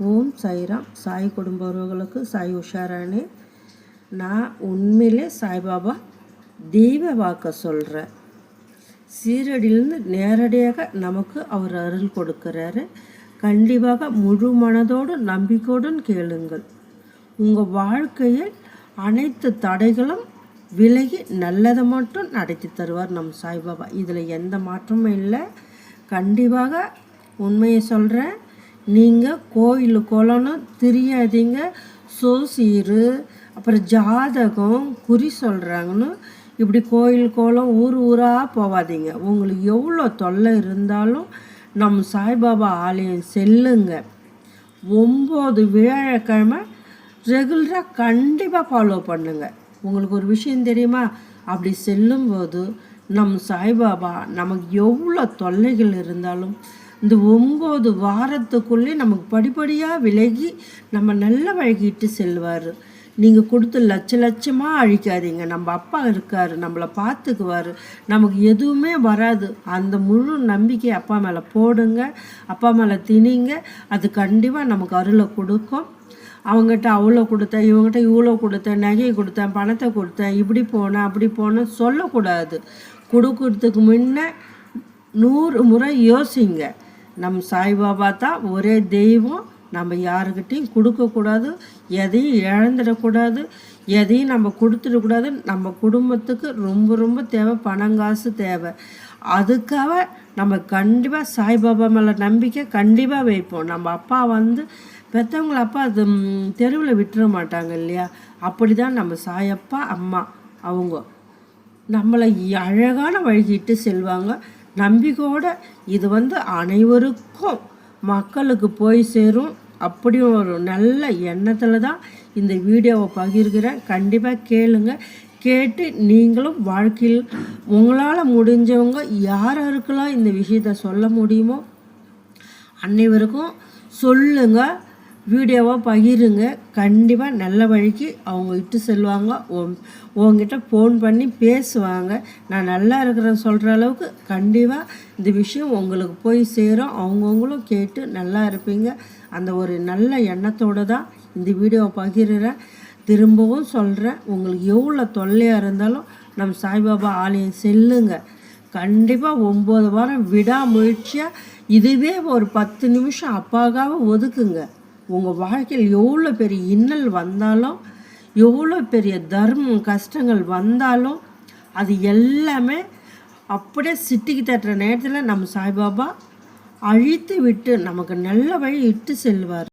ஓம் சாய்ராம். சாய் குடும்ப உறவுகளுக்கு சாய் உஷாரானே. நான் உண்மையிலே சாய்பாபா தெய்வ வாக்க சொல்கிறேன். சீரடியிலிருந்து நேரடியாக நமக்கு அவர் அருள் கொடுக்கிறாரு. கண்டிப்பாக முழு மனதோடு நம்பிக்கையுடன் கேளுங்கள். உங்கள் வாழ்க்கையில் அனைத்து தடைகளும் விலகி நல்லதை மட்டும் நடத்தி தருவார் நம் சாய்பாபா. இதில் எந்த மாற்றமும் இல்லை. கண்டிப்பாக உண்மையை சொல்கிறேன். நீங்கள் கோயில் குளம்னு தெரியாதீங்க. சோசீரு அப்புறம் ஜாதகம் குறி சொல்கிறாங்கன்னு இப்படி கோயில் கோலம் ஊராக போகாதீங்க. உங்களுக்கு எவ்வளோ தொல்லை இருந்தாலும் நம் சாய்பாபா ஆலயம் செல்லுங்க. 9 வியாழக்கிழமை ரெகுலராக கண்டிப்பாக ஃபாலோ பண்ணுங்கள். உங்களுக்கு ஒரு விஷயம் தெரியுமா? அப்படி செல்லும்போது நம் சாய்பாபா நமக்கு எவ்வளோ தொல்லைகள் இருந்தாலும் இந்த 9 வாரத்துக்குள்ளே நமக்கு படிப்படியாக விலகி நம்ம நல்ல வழிகிட்டு செல்வார். நீங்கள் கொடுத்து லட்சமாக அழிக்காதீங்க. நம்ம அப்பா இருக்கார், நம்மளை பார்த்துக்குவார், நமக்கு எதுவுமே வராது. அந்த முழு நம்பிக்கை அப்பா மேலே போடுங்க, அப்பா மேலே திணிங்க. அது கண்டிப்பாக நமக்கு அருளை கொடுக்கும். அவங்ககிட்ட அவ்வளோ கொடுத்தேன், இவங்ககிட்ட இவ்வளோ கொடுத்தேன், நகையை கொடுத்தேன், பணத்தை கொடுத்தேன், இப்படி போனேன் அப்படி போனேன் சொல்லக்கூடாது. கொடுக்கறதுக்கு முன்ன 100 முறை யோசிங்க. நம் சாய்பாபா தான் ஒரே தெய்வம். நம்ம யாருக்கிட்டையும் கொடுக்கக்கூடாது, எதையும் இழந்துடக்கூடாது, எதையும் நம்ம கொடுத்துடக்கூடாது. நம்ம குடும்பத்துக்கு ரொம்ப தேவை, பணங்காசு தேவை. அதுக்காக நம்ம கண்டிப்பாக சாய்பாபா மேலே நம்பிக்கை கண்டிப்பாக வைப்போம். நம்ம அப்பா பெற்றவங்கள அப்பா அது தெருவில் விட்டுற மாட்டாங்க இல்லையா? அப்படி தான் நம்ம சாயப்பா அம்மா அவங்க நம்மளை அழகான வழிகிட்டு செல்வாங்க. நம்பிக்கையோடு இது அனைவருக்கும் மக்களுக்கு போய் சேரும். அப்படி ஒரு நல்ல எண்ணத்தில் தான் இந்த வீடியோவை பகிர்கிறேன். கண்டிப்பாக கேளுங்க. கேட்டு நீங்களும் வாழ்க்கையில் உங்களால் முடிஞ்சவங்க யாருக்கெல்லாம் இந்த விஷயத்தை சொல்ல முடியுமோ அனைவருக்கும் சொல்லுங்கள். வீடியோவை பகிருங்க. கண்டிப்பாக நல்ல வழிக்கு அவங்க இட்டு செல்வாங்க. உங்ககிட்ட ஃபோன் பண்ணி பேசுவாங்க. நான் நல்லா இருக்கிறேன்னு சொல்கிற அளவுக்கு கண்டிப்பாக இந்த விஷயம் உங்களுக்கு போய் சேரும். அவங்கவுங்களும் கேட்டு நல்லா இருப்பீங்க. அந்த ஒரு நல்ல எண்ணத்தோடு தான் இந்த வீடியோவை பகிர்றேன். திரும்பவும் சொல்கிறேன், உங்களுக்கு எவ்வளோ தொல்லையாக இருந்தாலும் நம்ம சாய்பாபா ஆலயம் செல்லுங்க. கண்டிப்பாக 9 வாரம் விடாமுயற்சியாக இதுவே ஒரு 10 நிமிஷம் அப்பாகாக ஒதுக்குங்க. உங்கள் வாழ்க்கையில் எவ்வளோ பெரிய இன்னல் வந்தாலும், எவ்வளோ பெரிய தர்மம் கஷ்டங்கள் வந்தாலும் அது எல்லாமே அப்படியே சிட்டிக்கு தட்டுற நேரத்தில் நம்ம சாய்பாபா அழித்து விட்டு நமக்கு நல்ல வழி இட்டு செல்வார்.